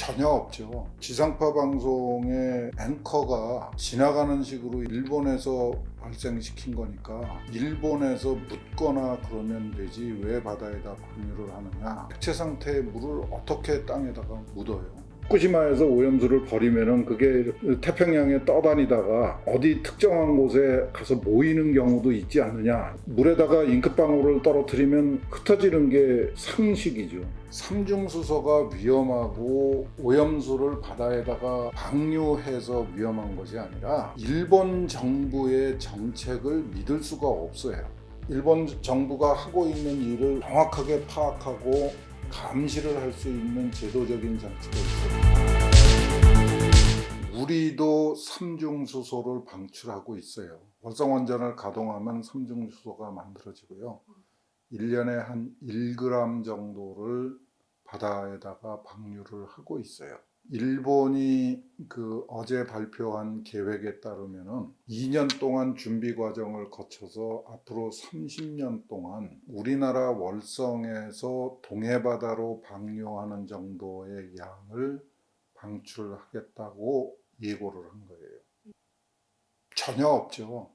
전혀 없죠. 지상파 방송의 앵커가 지나가는 식으로 일본에서 발생시킨 거니까 일본에서 묻거나 그러면 되지 왜 바다에다 방류를 하느냐. 액체 상태의 물을 어떻게 땅에다가 묻어요. 후쿠시마에서 오염수를 버리면은 그게 태평양에 떠다니다가 어디 특정한 곳에 가서 모이는 경우도 있지 않느냐. 물에다가 잉크방울을 떨어뜨리면 흩어지는 게 상식이죠. 삼중수소가 위험하고 오염수를 바다에다가 방류해서 위험한 것이 아니라 일본 정부의 정책을 믿을 수가 없어요. 일본 정부가 하고 있는 일을 정확하게 파악하고 감시를 할 수 있는 제도적인 장치가 있어요. 우리도 삼중수소를 방출하고 있어요. 활성원전을 가동하면 삼중수소가 만들어지고요. 1년에 한 1g 정도를 바다에다가 방류를 하고 있어요. 일본이 어제 발표한 계획에 따르면은 2년 동안 준비 과정을 거쳐서 앞으로 30년 동안 우리나라 월성에서 동해바다로 방류하는 정도의 양을 방출하겠다고 예고를 한 거예요. 전혀 없죠.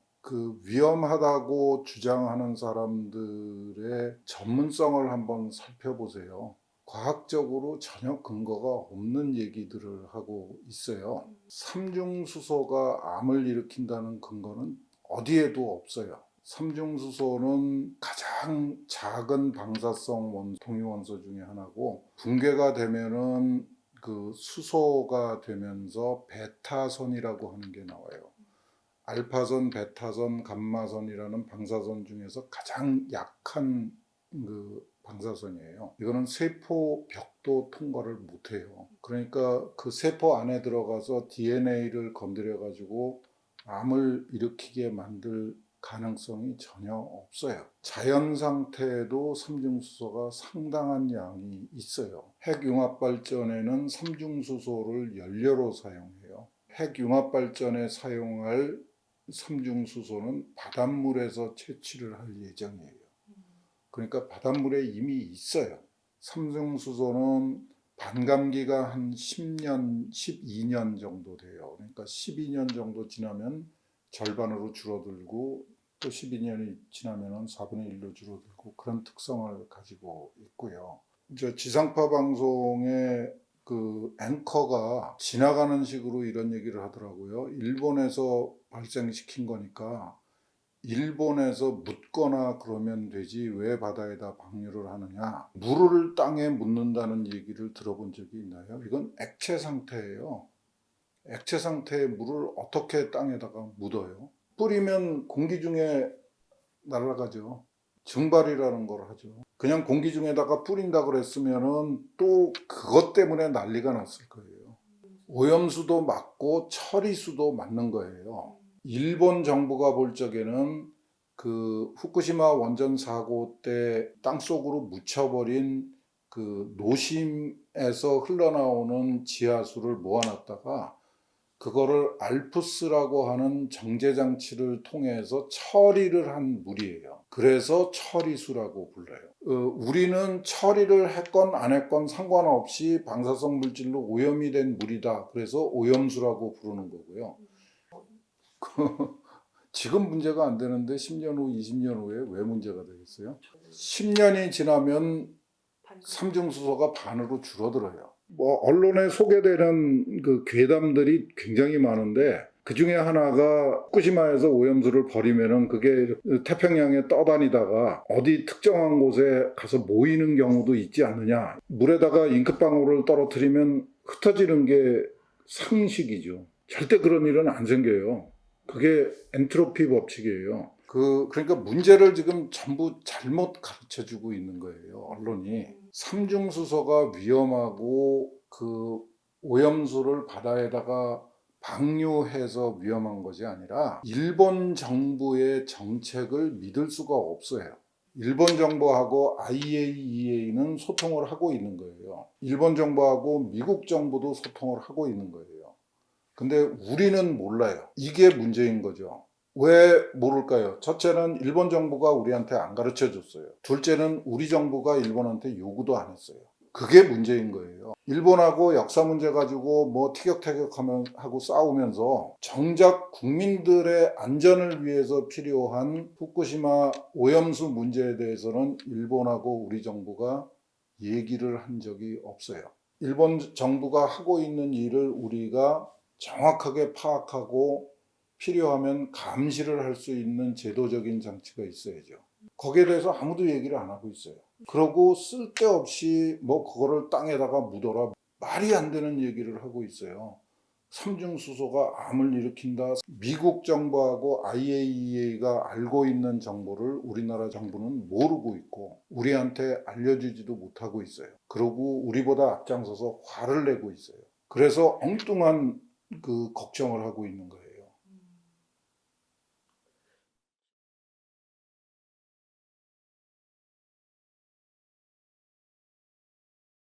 위험하다고 주장하는 사람들의 전문성을 한번 살펴보세요. 과학적으로 전혀 근거가 없는 얘기들을 하고 있어요. 삼중수소가 암을 일으킨다는 근거는 어디에도 없어요. 삼중수소는 가장 작은 방사성 동위원소 중에 하나고 붕괴가 되면은 수소가 되면서 베타선이라고 하는 게 나와요. 알파선, 베타선, 감마선이라는 방사선 중에서 가장 약한 방사선이에요. 이거는 세포 벽도 통과를 못해요. 그러니까 그 세포 안에 들어가서 DNA를 건드려 가지고 암을 일으키게 만들 가능성이 전혀 없어요. 자연 상태에도 삼중수소가 상당한 양이 있어요. 핵융합 발전에는 삼중수소를 연료로 사용해요. 핵융합 발전에 사용할 삼중수소는 바닷물에서 채취를 할 예정이에요. 그러니까 바닷물에 이미 있어요. 삼중수소는 반감기가 한 10년, 12년 정도 돼요. 그러니까 12년 정도 지나면 절반으로 줄어들고 또 12년이 지나면 4분의 1로 줄어들고 그런 특성을 가지고 있고요. 이제 지상파 방송의 앵커가 지나가는 식으로 이런 얘기를 하더라고요. 일본에서 발생시킨 거니까 일본에서 묻거나 그러면 되지 왜 바다에다 방류를 하느냐. 물을 땅에 묻는다는 얘기를 들어본 적이 있나요? 이건 액체 상태예요. 액체 상태의 물을 어떻게 땅에다가 묻어요? 뿌리면 공기 중에 날아가죠. 증발이라는 걸 하죠. 그냥 공기 중에다가 뿌린다 그랬으면은 또 그것 때문에 난리가 났을 거예요. 오염수도 맞고 처리수도 맞는 거예요. 일본 정부가 볼 적에는 후쿠시마 원전 사고 때 땅속으로 묻혀버린 노심에서 흘러나오는 지하수를 모아놨다가 그거를 알프스라고 하는 정제장치를 통해서 처리를 한 물이에요. 그래서 처리수라고 불러요. 우리는 처리를 했건 안 했건 상관없이 방사성 물질로 오염이 된 물이다. 그래서 오염수라고 부르는 거고요. 지금 문제가 안 되는데 10년 후, 20년 후에 왜 문제가 되겠어요? 10년이 지나면 삼중수소가 반으로 줄어들어요. 언론에 소개되는 괴담들이 굉장히 많은데 그 중에 하나가 후쿠시마에서 오염수를 버리면은 그게 태평양에 떠다니다가 어디 특정한 곳에 가서 모이는 경우도 있지 않느냐. 물에다가 잉크방울을 떨어뜨리면 흩어지는 게 상식이죠. 절대 그런 일은 안 생겨요. 그게 엔트로피 법칙이에요. 그러니까 문제를 지금 전부 잘못 가르쳐주고 있는 거예요, 언론이. 삼중수소가 위험하고 오염수를 바다에다가 방류해서 위험한 것이 아니라 일본 정부의 정책을 믿을 수가 없어요. 일본 정부하고 IAEA는 소통을 하고 있는 거예요. 일본 정부하고 미국 정부도 소통을 하고 있는 거예요. 근데 우리는 몰라요. 이게 문제인 거죠. 왜 모를까요? 첫째는 일본 정부가 우리한테 안 가르쳐 줬어요. 둘째는 우리 정부가 일본한테 요구도 안 했어요. 그게 문제인 거예요. 일본하고 역사 문제 가지고 뭐 티격태격하고 싸우면서 정작 국민들의 안전을 위해서 필요한 후쿠시마 오염수 문제에 대해서는 일본하고 우리 정부가 얘기를 한 적이 없어요. 일본 정부가 하고 있는 일을 우리가 정확하게 파악하고 필요하면 감시를 할 수 있는 제도적인 장치가 있어야죠. 거기에 대해서 아무도 얘기를 안 하고 있어요. 그러고 쓸데없이 뭐 그거를 땅에다가 묻어라 말이 안 되는 얘기를 하고 있어요. 삼중수소가 암을 일으킨다. 미국 정부하고 IAEA가 알고 있는 정보를 우리나라 정부는 모르고 있고 우리한테 알려주지도 못하고 있어요. 그러고 우리보다 앞장서서 화를 내고 있어요. 그래서 엉뚱한 그 걱정을 하고 있는 거예요.